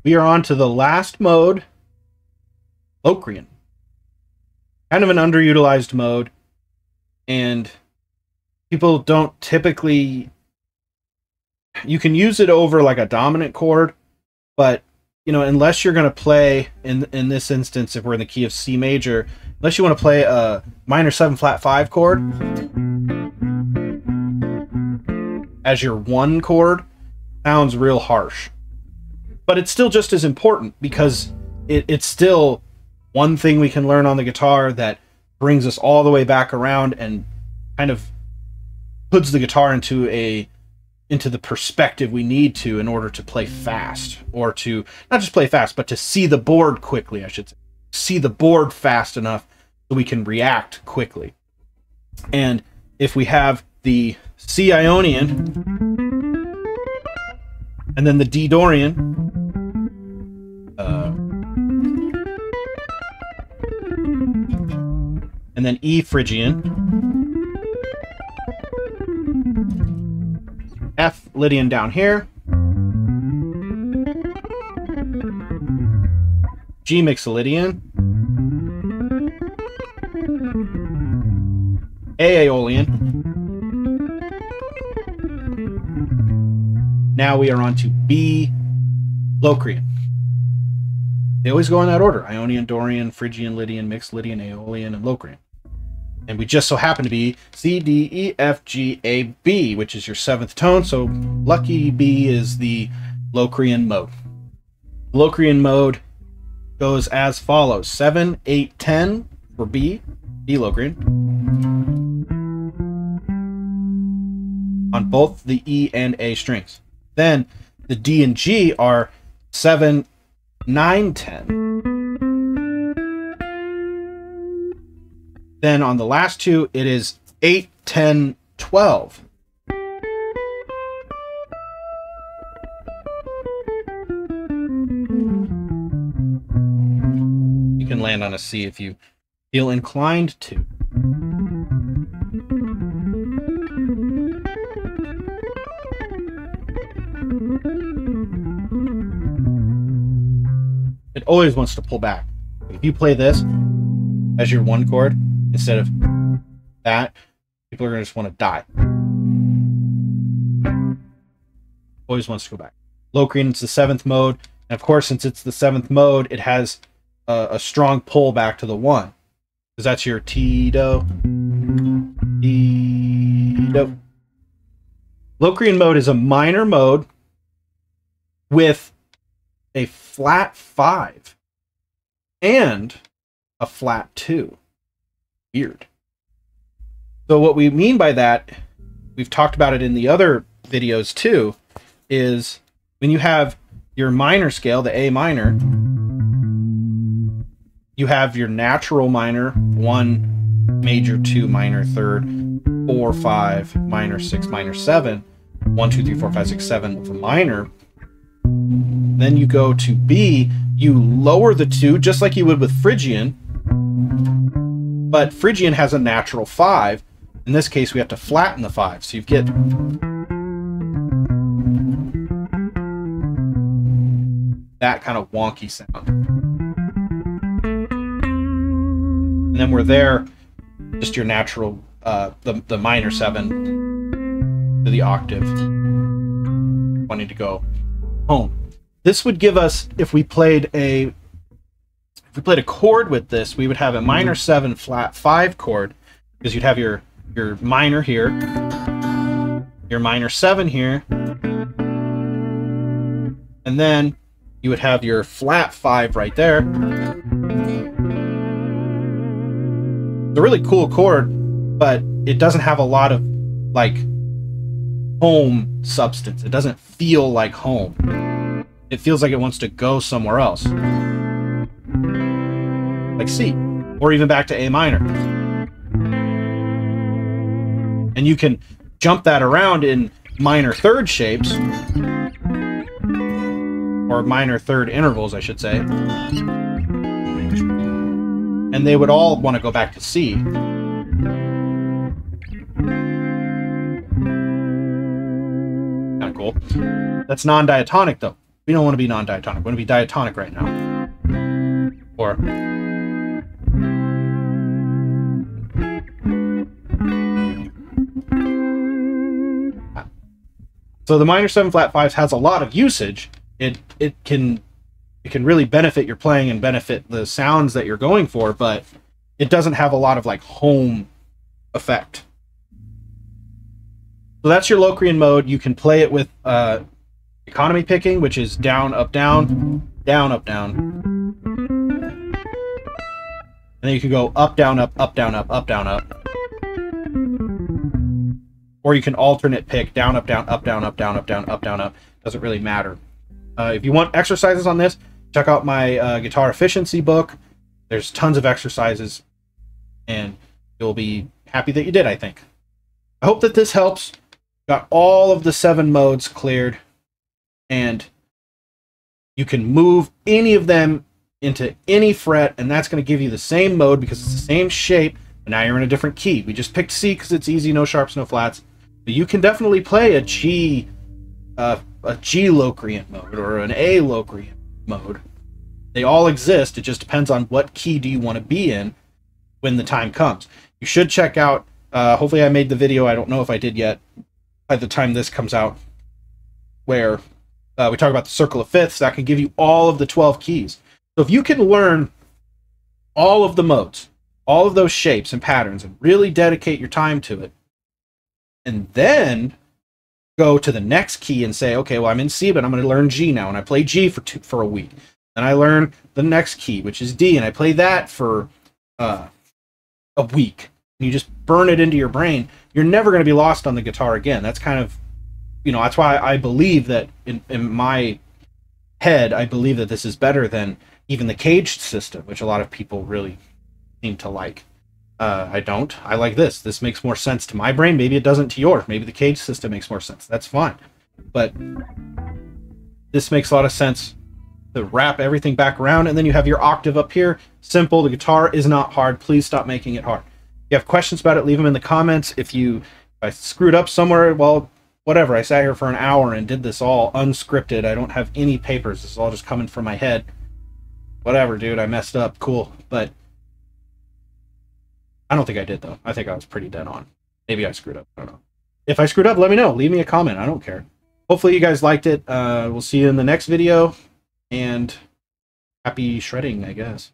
we are on to the last mode, Locrian. Kind of an underutilized mode, and people don't typically... You can use it over like a dominant chord, but you know, unless you're going to play in this instance, if we're in the key of C major, unless you want to play a minor 7 flat 5 chord as your 1 chord, sounds real harsh. But it's still just as important, because it's still one thing we can learn on the guitar that brings us all the way back around and kind of puts the guitar into the perspective we need to in order to play fast, or to not just play fast, but to see the board quickly, I should say. See the board fast enough so we can react quickly. And if we have the C Ionian and then the D Dorian, and then E Phrygian, F Lydian down here, G Mixolydian, A Aeolian. Now we are on to B Locrian. They always go in that order: Ionian, Dorian, Phrygian, Lydian, Mixed Lydian, Aeolian, and Locrian. And we just so happen to be C, D, E, F, G, A, B, which is your 7th tone. So lucky B is the Locrian mode. Locrian mode goes as follows: 7, 8, 10 for B Locrian, on both the E and A strings. Then the D and G are 7, 9, 10. Then on the last two, it is 8, 10, 12. You can land on a C if you feel inclined to. It always wants to pull back. If you play this as your 1 chord instead of that, people are going to just want to die. Always wants to go back. Locrian is the 7th mode, and of course, since it's the 7th mode, it has a strong pull back to the 1, because that's your T-do, T-do. Locrian mode is a minor mode with a flat 5 and a flat 2. Weird. So what we mean by that, we've talked about it in the other videos too, is when you have your minor scale, the A minor, you have your natural minor, 1 major, 2 minor, 3rd, 4, 5 minor, 6 minor, 7, 1, 2, 3, 4, 5, 6, 7 of a minor. Then you go to B, you lower the 2 just like you would with Phrygian, but Phrygian has a natural 5. In this case, we have to flatten the 5, so you get that kind of wonky sound. And then we're there, just your natural, the minor 7 to the octave, wanting to go home. This would give us, if we played a chord with this, we would have a minor 7 flat 5 chord, because you'd have your minor here, your minor 7 here, and then you would have your flat 5 right there. It's a really cool chord, but it doesn't have a lot of like home substance. It doesn't feel like home. It feels like it wants to go somewhere else, like C, or even back to A minor. And you can jump that around in minor 3rd shapes, or minor 3rd intervals, I should say. And they would all want to go back to C. Kind of cool. That's non-diatonic though. We don't want to be non-diatonic. We want to be diatonic right now. Or so the minor 7 flat 5s has a lot of usage. It can really benefit your playing and benefit the sounds that you're going for, but it doesn't have a lot of like home effect. So that's your Locrian mode. You can play it with economy picking, which is down, up, down, down, up, down. And then you can go up, down, up, up, down, up, down, up. Or you can alternate pick down, up, down, up, down, up, down, up, down, up, down, up. Doesn't really matter. If you want exercises on this, check out my guitar efficiency book. There's tons of exercises, and you'll be happy that you did, I think. I hope that this helps. Got all of the 7 modes cleared, and you can move any of them into any fret, and that's going to give you the same mode because it's the same shape, but now you're in a different key. We just picked C because it's easy, no sharps, no flats. But you can definitely play a G Locrian mode or an A Locrian mode. They all exist. It just depends on what key do you want to be in when the time comes. You should check out, hopefully I made the video, I don't know if I did yet, by the time this comes out, where we talk about the circle of fifths. That can give you all of the 12 keys. So if you can learn all of the modes, all of those shapes and patterns, and really dedicate your time to it, and then go to the next key and say, okay, well, I'm in C, but I'm going to learn G now, and I play G for a week. Then I learn the next key, which is D, and I play that for a week. And you just burn it into your brain. You're never going to be lost on the guitar again. That's kind of, you know, that's why I believe that in my head, I believe that this is better than even the caged system, which a lot of people really seem to like. I don't. I like this. This makes more sense to my brain. Maybe it doesn't to yours. Maybe the cage system makes more sense. That's fine. But this makes a lot of sense to wrap everything back around, and then you have your octave up here. Simple. The guitar is not hard. Please stop making it hard. If you have questions about it, leave them in the comments. If I screwed up somewhere, well, whatever. I sat here for an hour and did this all unscripted. I don't have any papers. This is all just coming from my head. Whatever, dude. I messed up. Cool. But I don't think I did, though. I think I was pretty dead on. Maybe I screwed up. I don't know. If I screwed up, let me know. Leave me a comment. I don't care. Hopefully you guys liked it. We'll see you in the next video. And happy shredding, I guess.